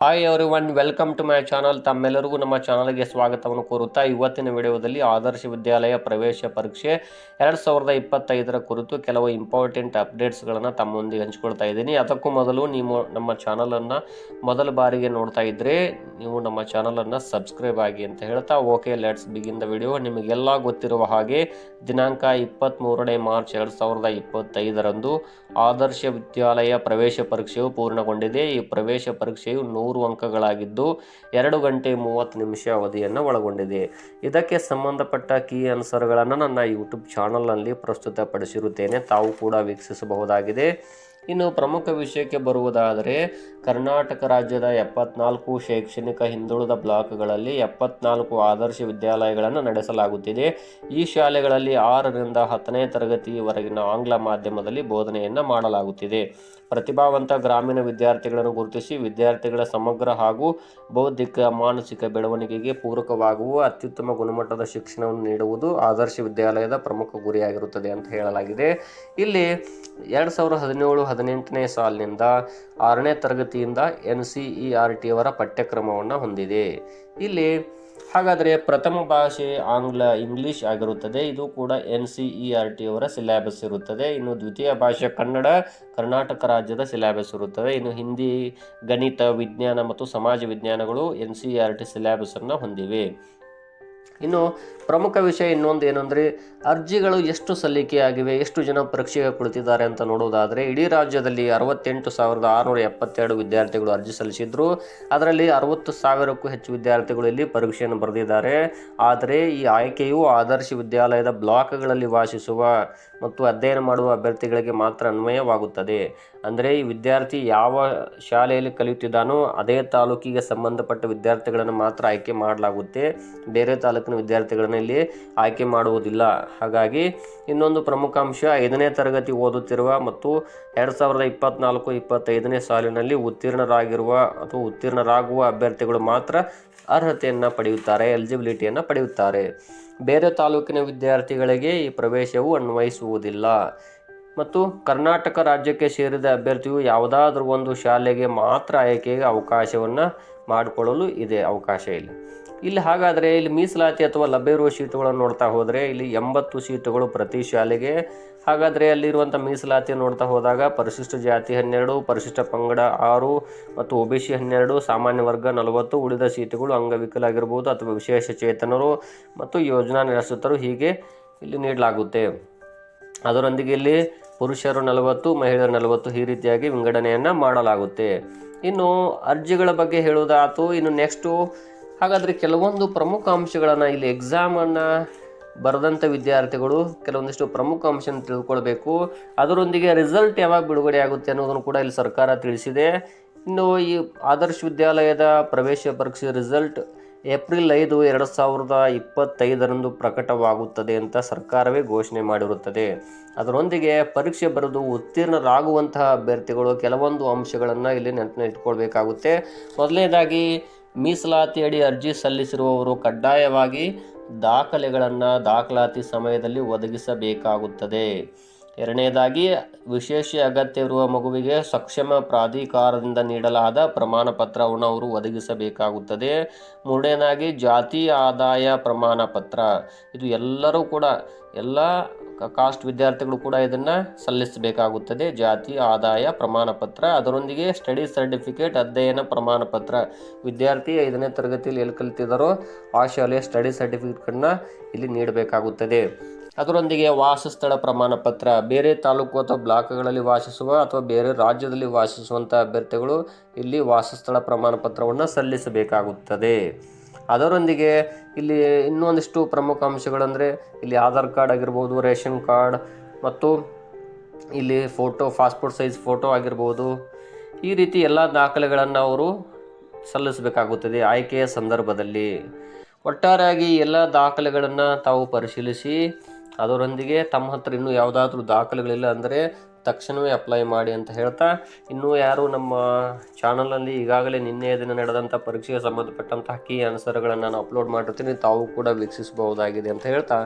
Hi everyone, welcome to my channel. ತಮ್ಮೆಲ್ಲರಿಗೂ ನಮ್ಮ ಚಾನಲ್ಗೆ ಸ್ವಾಗತವನ್ನು ಕೋರುತ್ತಾ ಇವತ್ತಿನ ವಿಡಿಯೋದಲ್ಲಿ ಆದರ್ಶ ವಿದ್ಯಾಲಯ ಪ್ರವೇಶ ಪರೀಕ್ಷೆ 2025ರ ಕುರಿತು ಕೆಲವು ಇಂಪಾರ್ಟೆಂಟ್ ಅಪ್ಡೇಟ್ಸ್ಗಳನ್ನು ತಮ್ಮೊಂದಿಗೆ ಹಂಚ್ಕೊಳ್ತಾ ಇದ್ದೀನಿ. ಅದಕ್ಕೂ ಮೊದಲು ನೀವು ನಮ್ಮ ಚಾನಲನ್ನು ಮೊದಲ ಬಾರಿಗೆ ನೋಡ್ತಾ ಇದ್ದರೆ ನೀವು ನಮ್ಮ ಚಾನಲನ್ನು ಸಬ್ಸ್ಕ್ರೈಬ್ ಆಗಿ ಅಂತ ಹೇಳ್ತಾ okay let's begin the video. ನಿಮಗೆಲ್ಲ ಗೊತ್ತಿರುವ ಹಾಗೆ ದಿನಾಂಕ 23ನೇ ಮಾರ್ಚ್ 2025ರಂದು ಆದರ್ಶ ವಿದ್ಯಾಲಯ ಪ್ರವೇಶ ಪರೀಕ್ಷೆಯು ಪೂರ್ಣಗೊಂಡಿದೆ. ಈ ಪ್ರವೇಶ ಪರೀಕ್ಷೆಯು 100 ಅಂಕಗಳಾಗಿದ್ದು 2 ಗಂಟೆ 30 ನಿಮಿಷ ಅವಧಿಯನ್ನು ಒಳಗೊಂಡಿದೆ. ಇದಕ್ಕೆ ಸಂಬಂಧಪಟ್ಟ ಕೀ ಆನ್ಸರ್ಗಳನ್ನು ನನ್ನ ಯೂಟ್ಯೂಬ್ ಚಾನಲ್ನಲ್ಲಿ ಪ್ರಸ್ತುತಪಡಿಸಿರುತ್ತೇನೆ, ತಾವು ಕೂಡ ವೀಕ್ಷಿಸಬಹುದಾಗಿದೆ. ಇನ್ನು ಪ್ರಮುಖ ವಿಷಯಕ್ಕೆ ಬರುವುದಾದರೆ, ಕರ್ನಾಟಕ ರಾಜ್ಯದ 74 ಶೈಕ್ಷಣಿಕ ಹಿಂದುಳಿದ ಬ್ಲಾಕ್ಗಳಲ್ಲಿ 74 ಆದರ್ಶ ವಿದ್ಯಾಲಯಗಳನ್ನು ನಡೆಸಲಾಗುತ್ತಿದೆ. ಈ ಶಾಲೆಗಳಲ್ಲಿ 6ರಿಂದ 10ನೇ ತರಗತಿಯವರೆಗಿನ ಆಂಗ್ಲ ಮಾಧ್ಯಮದಲ್ಲಿ ಬೋಧನೆಯನ್ನು ಮಾಡಲಾಗುತ್ತಿದೆ. ಪ್ರತಿಭಾವಂತ ಗ್ರಾಮೀಣ ವಿದ್ಯಾರ್ಥಿಗಳನ್ನು ಗುರುತಿಸಿ ವಿದ್ಯಾರ್ಥಿಗಳ ಸಮಗ್ರ ಹಾಗೂ ಬೌದ್ಧಿಕ ಮಾನಸಿಕ ಬೆಳವಣಿಗೆಗೆ ಪೂರಕವಾಗುವ ಅತ್ಯುತ್ತಮ ಗುಣಮಟ್ಟದ ಶಿಕ್ಷಣವನ್ನು ನೀಡುವುದು ಆದರ್ಶ ವಿದ್ಯಾಲಯದ ಪ್ರಮುಖ ಗುರಿಯಾಗಿರುತ್ತದೆ ಅಂತ ಹೇಳಲಾಗಿದೆ. ಇಲ್ಲಿ 2017-18ನೇ ಸಾಲಿನಿಂದ 6ನೇ ತರಗತಿಯಿಂದ NCERT ಅವರ ಪಠ್ಯಕ್ರಮವನ್ನು ಹೊಂದಿದೆ. ಇಲ್ಲಿ ಹಾಗಾದರೆ ಪ್ರಥಮ ಭಾಷೆ ಇಂಗ್ಲಿಷ್ ಆಗಿರುತ್ತದೆ. ಇದು ಕೂಡ NCERT ಅವರ ಸಿಲೆಬಸ್ ಇರುತ್ತದೆ. ಇನ್ನು ದ್ವಿತೀಯ ಭಾಷೆ ಕನ್ನಡ, ಕರ್ನಾಟಕ ರಾಜ್ಯದ ಸಿಲೆಬಸ್ ಇರುತ್ತದೆ. ಇನ್ನು ಹಿಂದಿ, ಗಣಿತ, ವಿಜ್ಞಾನ ಮತ್ತು ಸಮಾಜ ವಿಜ್ಞಾನಗಳು NCERT ಸಿಲೆಬಸನ್ನು ಹೊಂದಿವೆ. ಇನ್ನು ಪ್ರಮುಖ ವಿಷಯ ಇನ್ನೊಂದು ಏನಂದರೆ, ಅರ್ಜಿಗಳು ಎಷ್ಟು ಸಲ್ಲಿಕೆಯಾಗಿವೆ, ಎಷ್ಟು ಜನ ಪರೀಕ್ಷೆಗೆ ಕುಳಿತಿದ್ದಾರೆ ಅಂತ ನೋಡೋದಾದರೆ, ಇಡೀ ರಾಜ್ಯದಲ್ಲಿ 68,672 ವಿದ್ಯಾರ್ಥಿಗಳು ಅರ್ಜಿ ಸಲ್ಲಿಸಿದ್ರು. ಅದರಲ್ಲಿ 60,000ಕ್ಕೂ ಹೆಚ್ಚು ವಿದ್ಯಾರ್ಥಿಗಳು ಇಲ್ಲಿ ಪರೀಕ್ಷೆಯನ್ನು ಬರೆದಿದ್ದಾರೆ. ಆದರೆ ಈ ಆಯ್ಕೆಯು ಆದರ್ಶ ವಿದ್ಯಾಲಯದ ಬ್ಲಾಕ್ಗಳಲ್ಲಿ ವಾಸಿಸುವ ಮತ್ತು ಅಧ್ಯಯನ ಮಾಡುವ ಅಭ್ಯರ್ಥಿಗಳಿಗೆ ಮಾತ್ರ ಅನ್ವಯವಾಗುತ್ತದೆ. ಅಂದರೆ ಈ ವಿದ್ಯಾರ್ಥಿ ಯಾವ ಶಾಲೆಯಲ್ಲಿ ಕಲಿಯುತ್ತಿದ್ದಾನೋ ಅದೇ ತಾಲೂಕಿಗೆ ಸಂಬಂಧಪಟ್ಟ ವಿದ್ಯಾರ್ಥಿಗಳನ್ನು ಮಾತ್ರ ಆಯ್ಕೆ ಮಾಡಲಾಗುತ್ತೆ. ಬೇರೆ ತಾಲೂಕಿನ ವಿದ್ಯಾರ್ಥಿಗಳನ್ನು ಇಲ್ಲಿ ಆಯ್ಕೆ ಮಾಡುವುದಿಲ್ಲ. ಹಾಗಾಗಿ ಇನ್ನೊಂದು ಪ್ರಮುಖ ಅಂಶ, 5ನೇ ತರಗತಿ ಓದುತ್ತಿರುವ ಮತ್ತು 2024-25ನೇ ಸಾಲಿನಲ್ಲಿ ಉತ್ತೀರ್ಣರಾಗಿರುವ ಅಥವಾ ಉತ್ತೀರ್ಣರಾಗುವ ಅಭ್ಯರ್ಥಿಗಳು ಮಾತ್ರ ಅರ್ಹತೆಯನ್ನು ಪಡೆಯುತ್ತಾರೆ, ಎಲಿಜಿಬಿಲಿಟಿಯನ್ನು ಪಡೆಯುತ್ತಾರೆ. ಬೇರೆ ತಾಲೂಕಿನ ವಿದ್ಯಾರ್ಥಿಗಳಿಗೆ ಈ ಪ್ರವೇಶವು ಅನ್ವಯಿಸುವುದಿಲ್ಲ. ಮತ್ತು ಕರ್ನಾಟಕ ರಾಜ್ಯಕ್ಕೆ ಸೇರಿದ ಅಭ್ಯರ್ಥಿಯು ಯಾವುದಾದ್ರೂ ಒಂದು ಶಾಲೆಗೆ ಮಾತ್ರ ಆಯ್ಕೆಗೆ ಅವಕಾಶವನ್ನು ಮಾಡಿಕೊಳ್ಳಲು ಇದೆ ಅವಕಾಶ ಇಲ್ಲಿ. ಹಾಗಾದರೆ ಇಲ್ಲಿ ಮೀಸಲಾತಿ ಅಥವಾ ಲಭ್ಯವಿರುವ ಸೀಟುಗಳನ್ನು ನೋಡ್ತಾ ಹೋದರೆ ಇಲ್ಲಿ 80 ಸೀಟುಗಳು ಪ್ರತಿ ಶಾಲೆಗೆ. ಹಾಗಾದರೆ ಅಲ್ಲಿರುವಂಥ ಮೀಸಲಾತಿ ನೋಡ್ತಾ ಹೋದಾಗ ಪರಿಶಿಷ್ಟ ಜಾತಿ 12, ಪರಿಶಿಷ್ಟ ಪಂಗಡ 6 ಮತ್ತು OBC 12, ಸಾಮಾನ್ಯ ವರ್ಗ 40, ಉಳಿದ ಸೀಟುಗಳು ಅಂಗವಿಕಲಾಗಿರ್ಬೋದು ಅಥವಾ ವಿಶೇಷ ಚೇತನರು ಮತ್ತು ಯೋಜನಾ ನಿರಾಶ್ರಿತರು ಹೀಗೆ ಇಲ್ಲಿ ನೀಡಲಾಗುತ್ತೆ. ಅದರೊಂದಿಗೆ ಇಲ್ಲಿ ಪುರುಷರು 40, ಮಹಿಳೆಯರು 40 ಈ ರೀತಿಯಾಗಿ ವಿಂಗಡಣೆಯನ್ನು ಮಾಡಲಾಗುತ್ತೆ. ಇನ್ನು ಅರ್ಜಿಗಳ ಬಗ್ಗೆ ಹೇಳೋದಾಯಿತು. ಇನ್ನು ನೆಕ್ಸ್ಟು ಹಾಗಾದರೆ ಕೆಲವೊಂದು ಪ್ರಮುಖ ಅಂಶಗಳನ್ನು ಇಲ್ಲಿ ಎಕ್ಸಾಮನ್ನು ಬರೆದಂಥ ವಿದ್ಯಾರ್ಥಿಗಳು ಕೆಲವೊಂದಿಷ್ಟು ಪ್ರಮುಖ ಅಂಶನ ತಿಳ್ಕೊಳ್ಬೇಕು. ಅದರೊಂದಿಗೆ ರಿಸಲ್ಟ್ ಯಾವಾಗ ಬಿಡುಗಡೆ ಆಗುತ್ತೆ ಅನ್ನೋದನ್ನು ಕೂಡ ಇಲ್ಲಿ ಸರ್ಕಾರ ತಿಳಿಸಿದೆ. ಇನ್ನು ಈ ಆದರ್ಶ ವಿದ್ಯಾಲಯದ ಪ್ರವೇಶ ಪರೀಕ್ಷೆ ರಿಸಲ್ಟ್ ಏಪ್ರಿಲ್ 5, 2025ರಂದು ಪ್ರಕಟವಾಗುತ್ತದೆ ಅಂತ ಸರ್ಕಾರವೇ ಘೋಷಣೆ ಮಾಡಿರುತ್ತದೆ. ಅದರೊಂದಿಗೆ ಪರೀಕ್ಷೆ ಬರೆದು ಉತ್ತೀರ್ಣರಾಗುವಂತಹ ಅಭ್ಯರ್ಥಿಗಳು ಕೆಲವೊಂದು ಅಂಶಗಳನ್ನು ಇಲ್ಲಿ ನೆನಪಿನ ಇಟ್ಕೊಳ್ಬೇಕಾಗುತ್ತೆ. ಮೊದಲನೇದಾಗಿ, ಮೀಸಲಾತಿ ಅಡಿ ಅರ್ಜಿ ಸಲ್ಲಿಸಿರುವವರು ಕಡ್ಡಾಯವಾಗಿ ದಾಖಲೆಗಳನ್ನು ದಾಖಲಾತಿ ಸಮಯದಲ್ಲಿ ಒದಗಿಸಬೇಕಾಗುತ್ತದೆ. ಎರಡನೇದಾಗಿ, ವಿಶೇಷ ಅಗತ್ಯವಿರುವ ಮಗುವಿಗೆ ಸಕ್ಷಮ ಪ್ರಾಧಿಕಾರದಿಂದ ನೀಡಲಾದ ಪ್ರಮಾಣ ಪತ್ರವನ್ನು ಅವರು ಒದಗಿಸಬೇಕಾಗುತ್ತದೆ. ಮೂರನೇದಾಗಿ, ಜಾತಿ ಆದಾಯ ಪ್ರಮಾಣ ಪತ್ರ. ಇದು ಎಲ್ಲರೂ ಕೂಡ ಎಲ್ಲ ಕಾಸ್ಟ್ ವಿದ್ಯಾರ್ಥಿಗಳು ಕೂಡ ಇದನ್ನು ಸಲ್ಲಿಸಬೇಕಾಗುತ್ತದೆ. ಜಾತಿ ಆದಾಯ ಪ್ರಮಾಣ ಪತ್ರ, ಅದರೊಂದಿಗೆ ಸ್ಟಡಿ ಸರ್ಟಿಫಿಕೇಟ್, ಅಧ್ಯಯನ ಪ್ರಮಾಣ ಪತ್ರ. ವಿದ್ಯಾರ್ಥಿ 5ನೇ ತರಗತಿಯಲ್ಲಿ ಎಲ್ಲಿ ಕಲಿತಿದ್ದಾರೋ ಆ ಶಾಲೆಯ ಸ್ಟಡಿ ಸರ್ಟಿಫಿಕೇಟನ್ನು ಇಲ್ಲಿ ನೀಡಬೇಕಾಗುತ್ತದೆ. ಅದರೊಂದಿಗೆ ವಾಸಸ್ಥಳ ಪ್ರಮಾಣ ಪತ್ರ. ಬೇರೆ ತಾಲೂಕು ಅಥವಾ ಬ್ಲಾಕ್ಗಳಲ್ಲಿ ವಾಸಿಸುವ ಅಥವಾ ಬೇರೆ ರಾಜ್ಯದಲ್ಲಿ ವಾಸಿಸುವಂಥ ಅಭ್ಯರ್ಥಿಗಳು ಇಲ್ಲಿ ವಾಸಸ್ಥಳ ಪ್ರಮಾಣ ಪತ್ರವನ್ನು ಸಲ್ಲಿಸಬೇಕಾಗುತ್ತದೆ. ಅದರೊಂದಿಗೆ ಇಲ್ಲಿ ಇನ್ನೊಂದಿಷ್ಟು ಪ್ರಮುಖ ಅಂಶಗಳಂದರೆ, ಇಲ್ಲಿ ಆಧಾರ್ ಕಾರ್ಡ್ ಆಗಿರ್ಬೋದು, ರೇಷನ್ ಕಾರ್ಡ್ ಮತ್ತು ಇಲ್ಲಿ ಫೋಟೋ, ಪಾಸ್ಪೋರ್ಟ್ ಸೈಜ್ ಫೋಟೋ ಆಗಿರ್ಬೋದು, ಈ ರೀತಿ ಎಲ್ಲ ದಾಖಲೆಗಳನ್ನು ಅವರು ಸಲ್ಲಿಸಬೇಕಾಗುತ್ತದೆ ಆಯ್ಕೆಯ ಸಂದರ್ಭದಲ್ಲಿ. ಒಟ್ಟಾರೆಯಾಗಿ ಎಲ್ಲ ದಾಖಲೆಗಳನ್ನು ತಾವು ಪರಿಶೀಲಿಸಿ ಅದರೊಂದಿಗೆ ತಮ್ಮ ಹತ್ರ ಇನ್ನೂ ಯಾವುದಾದ್ರೂ ದಾಖಲೆಗಳಿಲ್ಲ ಅಂದರೆ ತಕ್ಷಣವೇ ಅಪ್ಲೈ ಮಾಡಿ ಅಂತ ಹೇಳ್ತಾ, ಇನ್ನೂ ಯಾರು ನಮ್ಮ ಚಾನಲಲ್ಲಿ ಈಗಾಗಲೇ ನಿನ್ನೆ ದಿನ ನಡೆದಂಥ ಪರೀಕ್ಷೆಗೆ ಸಂಬಂಧಪಟ್ಟಂತಹ ಕೀ ಆನ್ಸರ್ಗಳನ್ನು ನಾನು ಅಪ್ಲೋಡ್ ಮಾಡಿರ್ತೀನಿ, ತಾವು ಕೂಡ ವೀಕ್ಷಿಸಬಹುದಾಗಿದೆ ಅಂತ ಹೇಳ್ತಾ